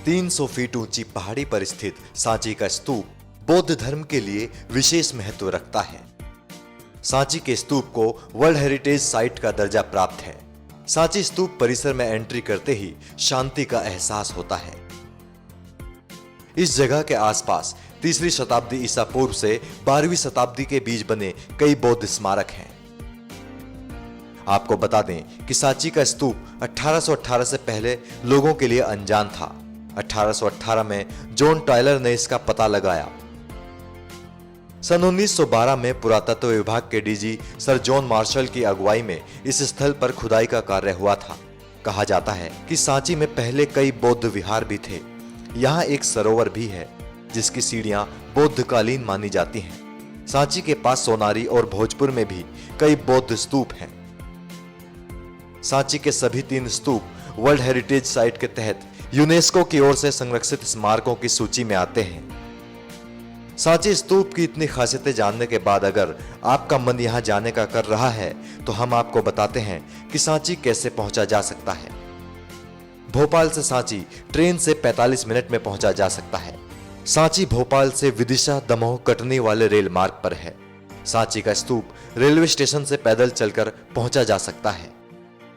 300 feet ऊंची पहाड़ी पर स्थित सांची का स्तूप बौद्ध धर्म के लिए विशेष महत्व रखता है। सांची के स्तूप को वर्ल्ड हेरिटेज साइट का दर्जा प्राप्त है। सांची स्तूप परिसर में एंट्री करते ही शांति का एहसास होता है। इस जगह के आसपास 3री शताब्दी ईसा पूर्व से 12वीं शताब्दी के बीच बने कई बौद्ध स्मारक हैं। आपको बता दें कि सांची का स्तूप 1818 से पहले लोगों के लिए अनजान था। 1818 में जॉन टायलर ने इसका पता लगाया। सन 1912 में पुरातत्व विभाग के डीजी सर जॉन मार्शल की अगुवाई में इस स्थल पर खुदाई का कार्य हुआ था। कहा जाता है कि सांची में पहले कई बौद्ध विहार भी थे। यहाँ एक सरोवर भी है जिसकी सीढ़ियां बौद्धकालीन मानी जाती हैं। सांची के पास सोनारी और भोजपुर में भी कई बौद्ध स्तूप हैं। सांची के सभी 3 स्तूप वर्ल्ड हेरिटेज साइट के तहत यूनेस्को की ओर से संरक्षित स्मारकों की सूची में आते हैं। सांची स्तूप की इतनी खासियतें जानने के बाद अगर आपका मन यहां जाने का कर रहा है तो हम आपको बताते हैं कि सांची कैसे पहुंचा जा सकता है। भोपाल से सांची ट्रेन से 45 मिनट में पहुंचा जा सकता है। सांची भोपाल से विदिशा, दमोह, कटनी वाले रेल मार्ग पर है। सांची का स्तूप रेलवे स्टेशन से पैदल चलकर पहुंचा जा सकता है।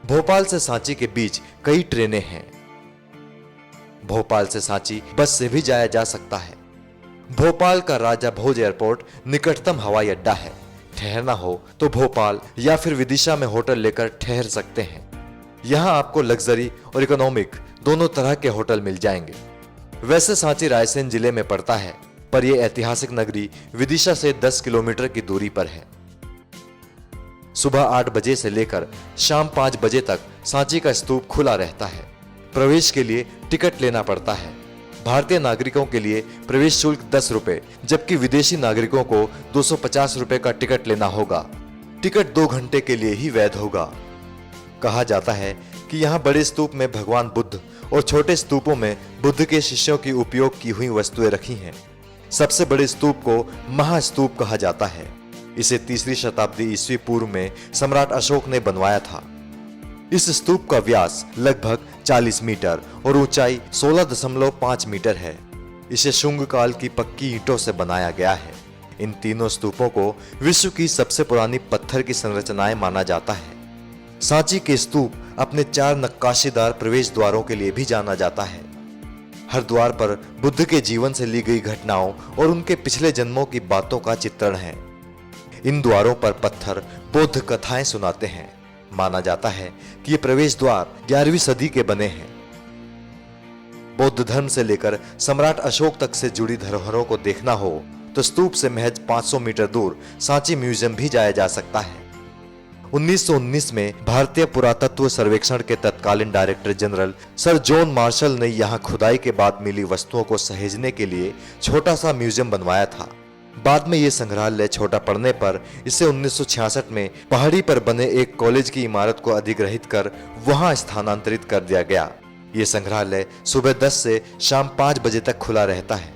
भोपाल से सांची के बीच कई ट्रेनें हैं। भोपाल से सांची बस से भी जाया जा सकता है। भोपाल का राजा भोज एयरपोर्ट निकटतम हवाई अड्डा है। ठहरना हो तो भोपाल या फिर विदिशा में होटल लेकर ठहर सकते हैं। यहाँ आपको लग्जरी और इकोनॉमिक दोनों तरह के होटल मिल जाएंगे। वैसे सांची रायसेन जिले में पड़ता है, पर यह ऐतिहासिक नगरी विदिशा से 10 किलोमीटर की दूरी पर है। सुबह 8 बजे से लेकर शाम 5 बजे तक सांची का स्तूप खुला रहता है। प्रवेश के लिए टिकट लेना पड़ता है। भारतीय नागरिकों के लिए प्रवेश शुल्क 10 रुपए, जबकि विदेशी नागरिकों को 250 रुपए का टिकट लेना होगा। टिकट 2 घंटे के लिए ही वैध होगा। कहा जाता है कि यहाँ बड़े स्तूप में भगवान बुद्ध और छोटे स्तूपों में बुद्ध के शिष्यों की उपयोग की हुई वस्तुएं रखी हैं। सबसे बड़े स्तूप को महास्तूप कहा जाता है। इसे 3री शताब्दी ईस्वी पूर्व में सम्राट अशोक ने बनवाया था। इस स्तूप का व्यास लगभग 40 मीटर और ऊंचाई 16.5 मीटर है। इसे शुंग काल की पक्की ईंटों से बनाया गया है। इन तीनों स्तूपों को विश्व की सबसे पुरानी पत्थर की संरचनाएं माना जाता है। सांची के स्तूप अपने 4 नक्काशीदार प्रवेश द्वारों के लिए भी जाना जाता है। हर द्वार पर बुद्ध के जीवन से ली गई घटनाओं और उनके पिछले जन्मों की बातों का चित्रण है। इन द्वारों पर पत्थर बौद्ध कथाएं सुनाते हैं। माना जाता है कि ये प्रवेश द्वार 11वीं सदी के बने हैं। बौद्ध धर्म से लेकर सम्राट अशोक तक से जुड़ी धरोहरों को देखना हो तो स्तूप से महज 500 मीटर दूर सांची म्यूजियम भी जाया जा सकता है। 1919 में भारतीय पुरातत्व सर्वेक्षण के तत्कालीन director general sir John Marshall ने यहाँ खुदाई के बाद मिली वस्तुओं को सहेजने के लिए छोटा सा म्यूजियम बनवाया था। बाद में यह संग्रहालय छोटा पड़ने पर इसे 1966 में पहाड़ी पर बने एक कॉलेज की इमारत को अधिग्रहित कर वहां स्थानांतरित कर दिया गया। यह संग्रहालय सुबह 10 से शाम 5 बजे तक खुला रहता है।